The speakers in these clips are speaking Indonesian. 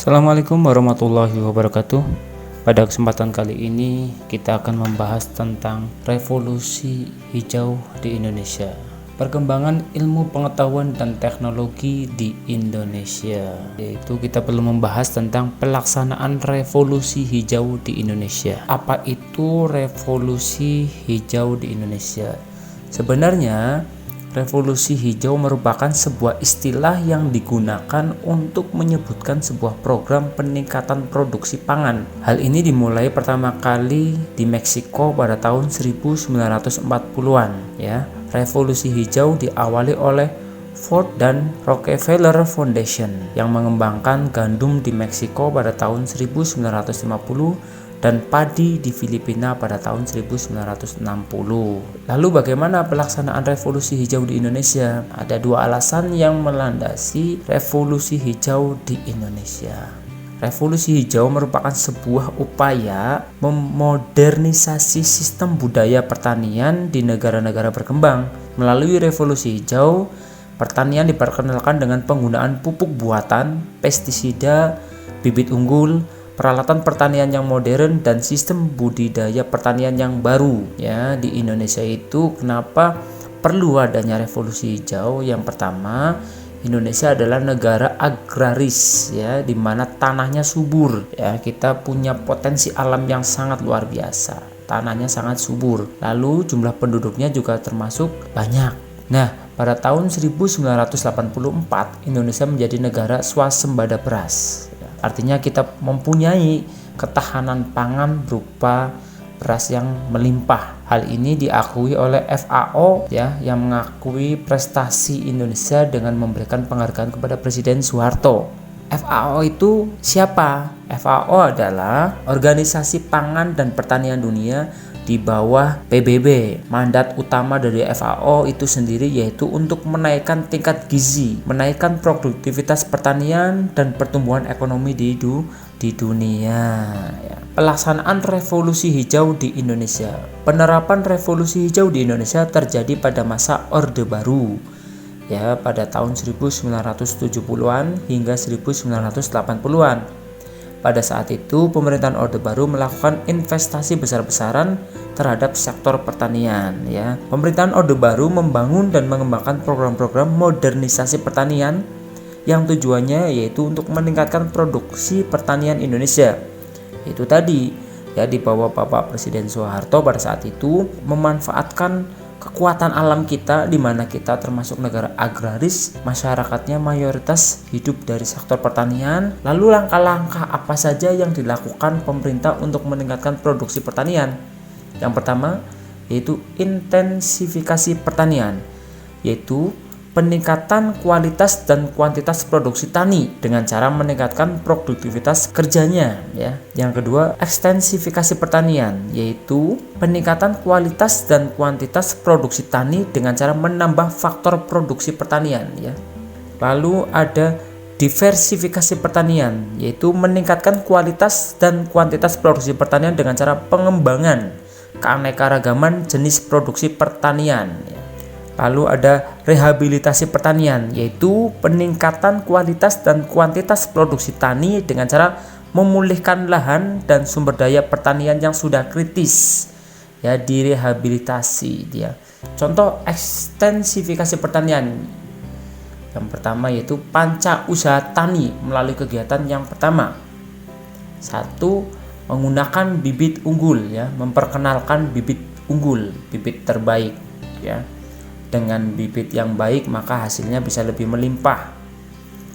Assalamualaikum warahmatullahi wabarakatuh. Pada kesempatan kali ini kita akan membahas tentang revolusi hijau di Indonesia. Perkembangan ilmu pengetahuan dan teknologi di Indonesia. Yaitu kita perlu membahas tentang pelaksanaan revolusi hijau di Indonesia. Apa itu revolusi hijau di Indonesia? Sebenarnya revolusi hijau merupakan sebuah istilah yang digunakan untuk menyebutkan sebuah program peningkatan produksi pangan. Hal ini dimulai pertama kali di Meksiko pada tahun 1940-an ya. Revolusi hijau diawali oleh Ford dan Rockefeller Foundation yang mengembangkan gandum di Meksiko pada tahun 1950 dan padi di Filipina pada tahun 1960. Lalu bagaimana pelaksanaan revolusi hijau di Indonesia? Ada dua alasan yang melandasi revolusi hijau di Indonesia. Revolusi hijau merupakan sebuah upaya memodernisasi sistem budaya pertanian di negara-negara berkembang. Melalui revolusi hijau, pertanian diperkenalkan dengan penggunaan pupuk buatan, pestisida, bibit unggul, peralatan pertanian yang modern dan sistem budidaya pertanian yang baru ya. Di Indonesia itu kenapa perlu adanya revolusi hijau? Yang pertama, Indonesia adalah negara agraris ya, di mana tanahnya subur ya. Kita punya potensi alam yang sangat luar biasa. Tanahnya sangat subur. Lalu jumlah penduduknya juga termasuk banyak. Nah, pada tahun 1984 Indonesia menjadi negara swasembada beras. Artinya kita mempunyai ketahanan pangan berupa beras yang melimpah. Hal ini diakui oleh FAO ya, yang mengakui prestasi Indonesia dengan memberikan penghargaan kepada Presiden Soeharto. FAO itu siapa? FAO adalah Organisasi Pangan dan Pertanian Dunia di bawah PBB. Mandat utama dari FAO itu sendiri yaitu untuk menaikkan tingkat gizi, menaikkan produktivitas pertanian dan pertumbuhan ekonomi di dunia. Pelaksanaan revolusi hijau di Indonesia. Penerapan revolusi hijau di Indonesia terjadi pada masa Orde Baru ya, pada tahun 1970-an hingga 1980-an. Pada saat itu, pemerintahan Orde Baru melakukan investasi besar-besaran terhadap sektor pertanian ya. Pemerintahan Orde Baru membangun dan mengembangkan program-program modernisasi pertanian yang tujuannya yaitu untuk meningkatkan produksi pertanian Indonesia. Itu tadi ya, di bawah Bapak Presiden Soeharto pada saat itu memanfaatkan kekuatan alam kita, di mana kita termasuk negara agraris, masyarakatnya mayoritas hidup dari sektor pertanian. Lalu langkah-langkah apa saja yang dilakukan pemerintah untuk meningkatkan produksi pertanian? Yang pertama yaitu intensifikasi pertanian, yaitu peningkatan kualitas dan kuantitas produksi tani dengan cara meningkatkan produktivitas kerjanya ya. Yang kedua, ekstensifikasi pertanian, yaitu peningkatan kualitas dan kuantitas produksi tani dengan cara menambah faktor produksi pertanian ya. Lalu ada diversifikasi pertanian, yaitu meningkatkan kualitas dan kuantitas produksi pertanian dengan cara pengembangan keanekaragaman jenis produksi pertanian ya. Lalu ada rehabilitasi pertanian, yaitu peningkatan kualitas dan kuantitas produksi tani dengan cara memulihkan lahan dan sumber daya pertanian yang sudah kritis ya, direhabilitasi dia. Contoh ekstensifikasi pertanian yang pertama yaitu panca usaha tani melalui kegiatan yang pertama. Satu, menggunakan bibit unggul ya, memperkenalkan bibit unggul, bibit terbaik ya. Dengan bibit yang baik maka hasilnya bisa lebih melimpah.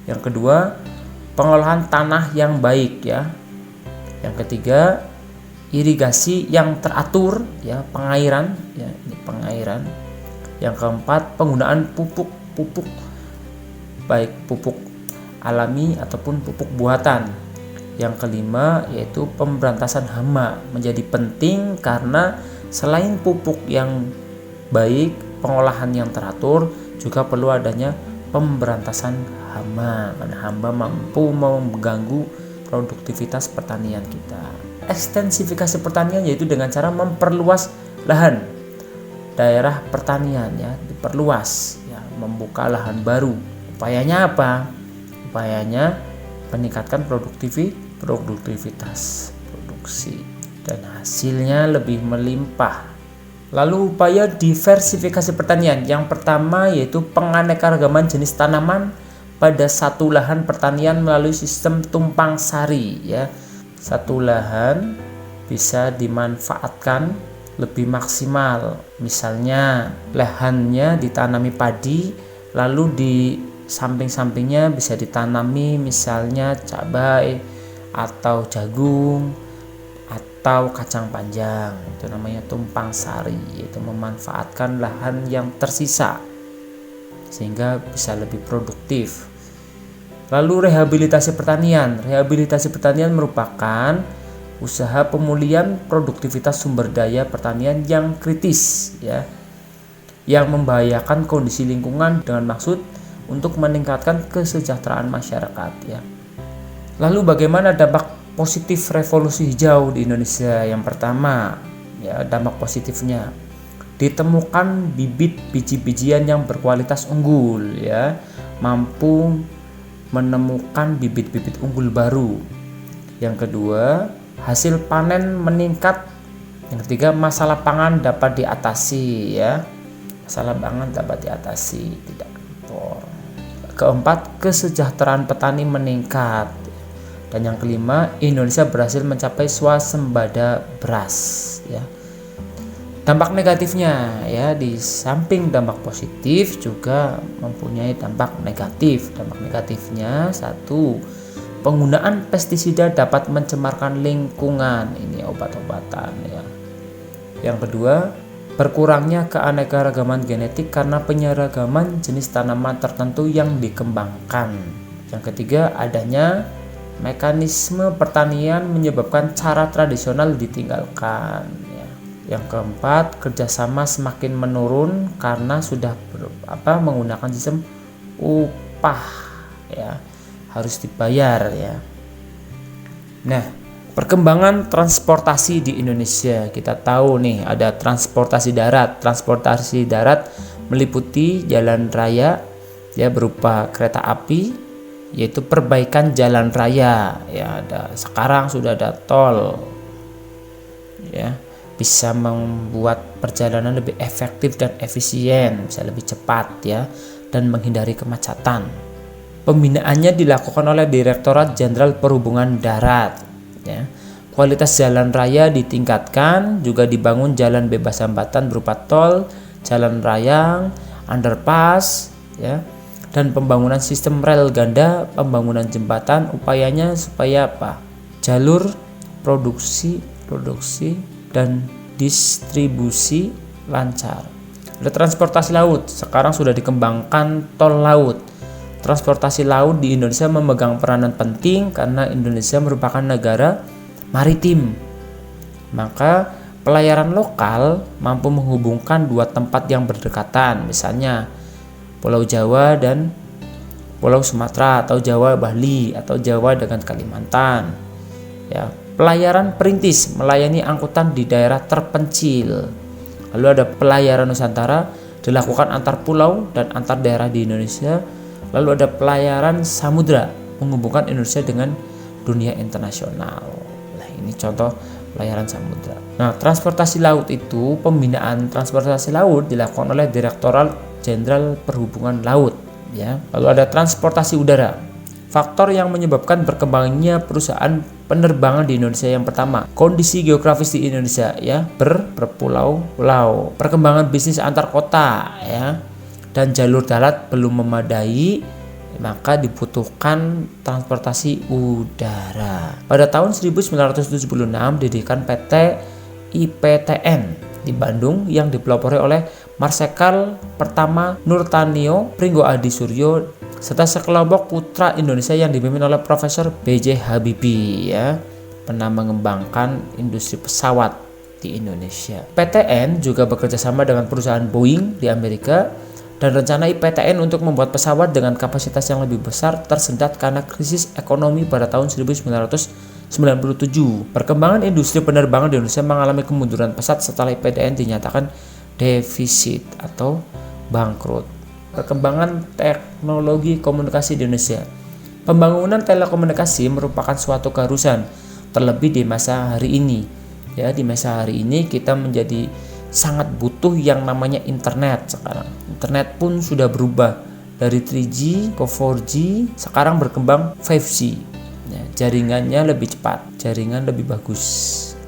Yang kedua, pengolahan tanah yang baik ya. Yang ketiga, irigasi yang teratur ya, pengairan ya, ini pengairan. Yang keempat, penggunaan pupuk baik pupuk alami ataupun pupuk buatan. Yang kelima yaitu pemberantasan hama menjadi penting karena selain pupuk yang baik, pengolahan yang teratur, juga perlu adanya pemberantasan hama, karena hama mampu mengganggu produktivitas pertanian kita. Ekstensifikasi pertanian yaitu dengan cara memperluas lahan daerah pertanian ya, diperluas ya, membuka lahan baru. Upayanya apa? Upayanya meningkatkan produktivitas produksi dan hasilnya lebih melimpah. Lalu upaya diversifikasi pertanian. Yang pertama yaitu penganekaragaman jenis tanaman pada satu lahan pertanian melalui sistem tumpang sari ya. Satu lahan bisa dimanfaatkan lebih maksimal. Misalnya lahannya ditanami padi, lalu di samping-sampingnya bisa ditanami misalnya cabai atau jagung atau kacang panjang. Itu namanya tumpang sari, yaitu memanfaatkan lahan yang tersisa sehingga bisa lebih produktif. Lalu rehabilitasi pertanian. Rehabilitasi pertanian merupakan usaha pemulihan produktivitas sumber daya pertanian yang kritis ya, yang membahayakan kondisi lingkungan dengan maksud untuk meningkatkan kesejahteraan masyarakat ya. Lalu bagaimana dampak positif revolusi hijau di Indonesia? Yang pertama ya, dampak positifnya ditemukan bibit biji-bijian yang berkualitas unggul ya, mampu menemukan bibit-bibit unggul baru. Yang kedua, hasil panen meningkat. Yang ketiga, masalah pangan dapat diatasi ya. Masalah pangan dapat diatasi, tidak impor. Keempat, kesejahteraan petani meningkat. Dan yang kelima, Indonesia berhasil mencapai swasembada beras ya. Dampak negatifnya ya, di samping dampak positif juga mempunyai dampak negatif. Dampak negatifnya, satu, penggunaan pestisida dapat mencemarkan lingkungan. Ini obat-obatan ya. Yang kedua, berkurangnya keanekaragaman genetik karena penyeragaman jenis tanaman tertentu yang dikembangkan. Yang ketiga, adanya mekanisme pertanian menyebabkan cara tradisional ditinggalkan ya. Yang keempat, kerjasama semakin menurun karena sudah menggunakan sistem upah ya, harus dibayar ya. Nah, perkembangan transportasi di Indonesia, kita tahu nih ada transportasi darat. Transportasi darat meliputi jalan raya ya, berupa kereta api, yaitu perbaikan jalan raya ya. Sekarang sudah ada tol ya, bisa membuat perjalanan lebih efektif dan efisien, bisa lebih cepat ya, dan menghindari kemacetan. Pembinaannya dilakukan oleh Direktorat Jenderal Perhubungan Darat ya. Kualitas jalan raya ditingkatkan, juga dibangun jalan bebas hambatan berupa tol, jalan rayang, underpass ya, dan pembangunan sistem rel ganda, pembangunan jembatan. Upayanya supaya jalur produksi dan distribusi lancar. Ada transportasi laut, sekarang sudah dikembangkan tol laut. Transportasi laut di Indonesia memegang peranan penting karena Indonesia merupakan negara maritim. Maka pelayaran lokal mampu menghubungkan dua tempat yang berdekatan, misalnya Pulau Jawa dan Pulau Sumatera, atau Jawa Bali, atau Jawa dengan Kalimantan. Ya, pelayaran perintis melayani angkutan di daerah terpencil. Lalu ada pelayaran Nusantara dilakukan antar pulau dan antar daerah di Indonesia. Lalu ada pelayaran samudra menghubungkan Indonesia dengan dunia internasional. Nah, ini contoh pelayaran samudra. Nah, transportasi laut itu, pembinaan transportasi laut dilakukan oleh Direktorat Jenderal Perhubungan Laut ya. Lalu ada transportasi udara. Faktor yang menyebabkan berkembangnya perusahaan penerbangan di Indonesia, yang pertama, kondisi geografis di Indonesia ya, berpulau-pulau. Perkembangan bisnis antar kota ya, dan jalur darat belum memadai, maka dibutuhkan transportasi udara. Pada tahun 1976 didirikan PT IPTN di Bandung yang dipelopori oleh Marsikal pertama Nurtanio Pringgo Adi Suryo serta sekelompok putra Indonesia yang dipimpin oleh Profesor B.J. Habibie ya, pernah mengembangkan industri pesawat di Indonesia. PTN juga bekerja sama dengan perusahaan Boeing di Amerika, dan rencana IPTN untuk membuat pesawat dengan kapasitas yang lebih besar tersendat karena krisis ekonomi pada tahun 1997. Perkembangan industri penerbangan di Indonesia mengalami kemunduran pesat setelah IPTN dinyatakan defisit atau bangkrut. Perkembangan teknologi komunikasi di Indonesia. Pembangunan telekomunikasi merupakan suatu keharusan, terlebih di masa hari ini. Ya, di masa hari ini kita menjadi sangat butuh yang namanya internet sekarang. Internet pun sudah berubah dari 3G ke 4G, sekarang berkembang 5G. Ya, jaringannya lebih cepat, jaringan lebih bagus.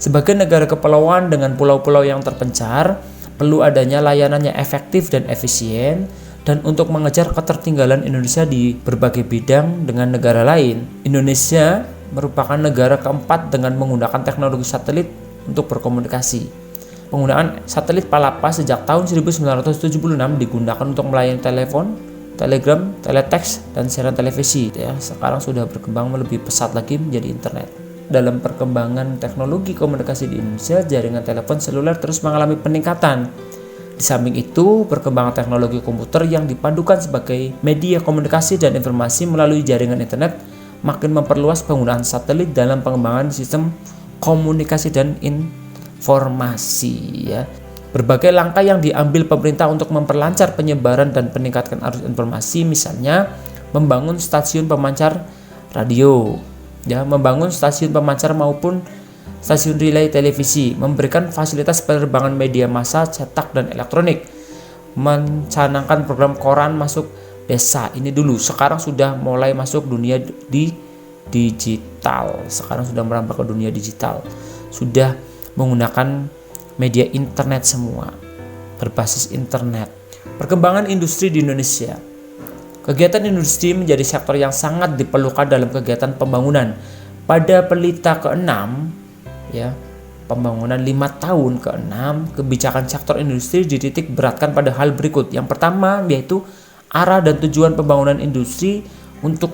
Sebagai negara kepulauan dengan pulau-pulau yang terpencar, perlu adanya layanan yang efektif dan efisien. Dan untuk mengejar ketertinggalan Indonesia di berbagai bidang dengan negara lain, Indonesia merupakan negara keempat dengan menggunakan teknologi satelit untuk berkomunikasi. Penggunaan satelit Palapa sejak tahun 1976 digunakan untuk melayani telepon, telegram, teleteks, dan siaran televisi. Ya, sekarang sudah berkembang lebih pesat lagi menjadi internet. Dalam perkembangan teknologi komunikasi di Indonesia, jaringan telepon seluler terus mengalami peningkatan. Di samping itu, perkembangan teknologi komputer yang dipadukan sebagai media komunikasi dan informasi melalui jaringan internet makin memperluas penggunaan satelit dalam pengembangan sistem komunikasi dan informasi. Ya. Berbagai langkah yang diambil pemerintah untuk memperlancar penyebaran dan meningkatkan arus informasi, misalnya membangun stasiun pemancar radio, ya, membangun stasiun pemancar maupun stasiun relay televisi, memberikan fasilitas penerbangan media massa cetak dan elektronik, mencanangkan program koran masuk desa. Ini dulu, sekarang sudah mulai masuk dunia di digital. Sekarang sudah merambah ke dunia digital. Sudah menggunakan media internet semua, berbasis internet. Perkembangan industri di Indonesia. Kegiatan industri menjadi sektor yang sangat diperlukan dalam kegiatan pembangunan. Pada pelita ke-6, ya, pembangunan 5 tahun ke-6, kebijakan sektor industri dititik beratkan pada hal berikut. Yang pertama yaitu arah dan tujuan pembangunan industri untuk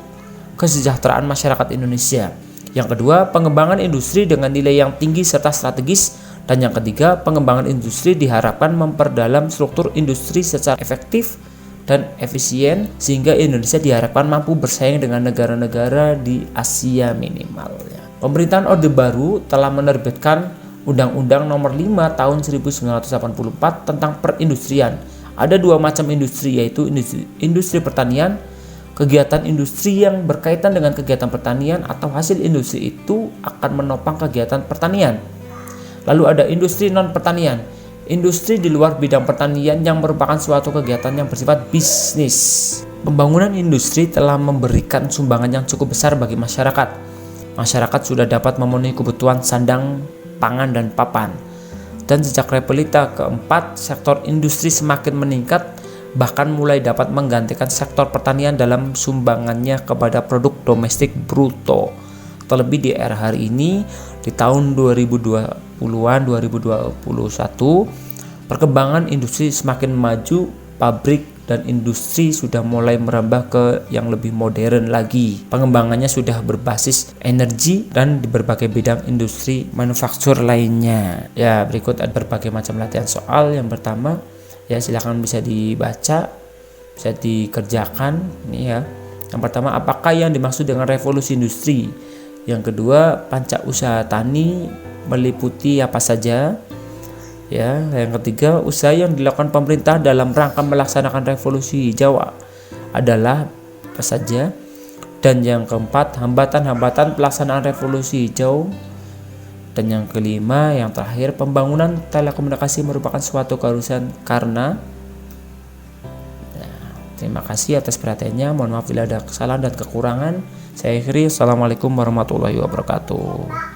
kesejahteraan masyarakat Indonesia. Yang kedua, pengembangan industri dengan nilai yang tinggi serta strategis. Dan yang ketiga, pengembangan industri diharapkan memperdalam struktur industri secara efektif dan efisien sehingga Indonesia diharapkan mampu bersaing dengan negara-negara di Asia minimal. Pemerintahan Orde Baru telah menerbitkan Undang-Undang Nomor 5 Tahun 1984 tentang perindustrian. Ada dua macam industri, yaitu industri pertanian. Kegiatan industri yang berkaitan dengan kegiatan pertanian atau hasil industri itu akan menopang kegiatan pertanian. Lalu ada industri non-pertanian. Industri di luar bidang pertanian yang merupakan suatu kegiatan yang bersifat bisnis. Pembangunan industri telah memberikan sumbangan yang cukup besar bagi masyarakat. Masyarakat sudah dapat memenuhi kebutuhan sandang, pangan, dan papan. Dan sejak Repelita keempat, sektor industri semakin meningkat, bahkan mulai dapat menggantikan sektor pertanian dalam sumbangannya kepada produk domestik bruto. Terlebih di era hari ini, di tahun 2020-an, 2021, perkembangan industri semakin maju, pabrik dan industri sudah mulai merambah ke yang lebih modern lagi. Pengembangannya sudah berbasis energi dan di berbagai bidang industri manufaktur lainnya. Ya, berikut ada berbagai macam latihan soal. Yang pertama, ya silakan bisa dibaca, bisa dikerjakan. Ini ya. Yang pertama, apakah yang dimaksud dengan revolusi industri? Yang kedua, panca usaha tani meliputi apa saja? Ya, yang ketiga, usaha yang dilakukan pemerintah dalam rangka melaksanakan revolusi hijau adalah apa saja? Dan yang keempat, hambatan-hambatan pelaksanaan revolusi hijau. Dan yang kelima, yang terakhir, pembangunan telekomunikasi merupakan suatu keharusan karena. Terima kasih atas perhatiannya. Mohon maaf bila ada kesalahan dan kekurangan. Saya akhiri. Assalamualaikum warahmatullahi wabarakatuh.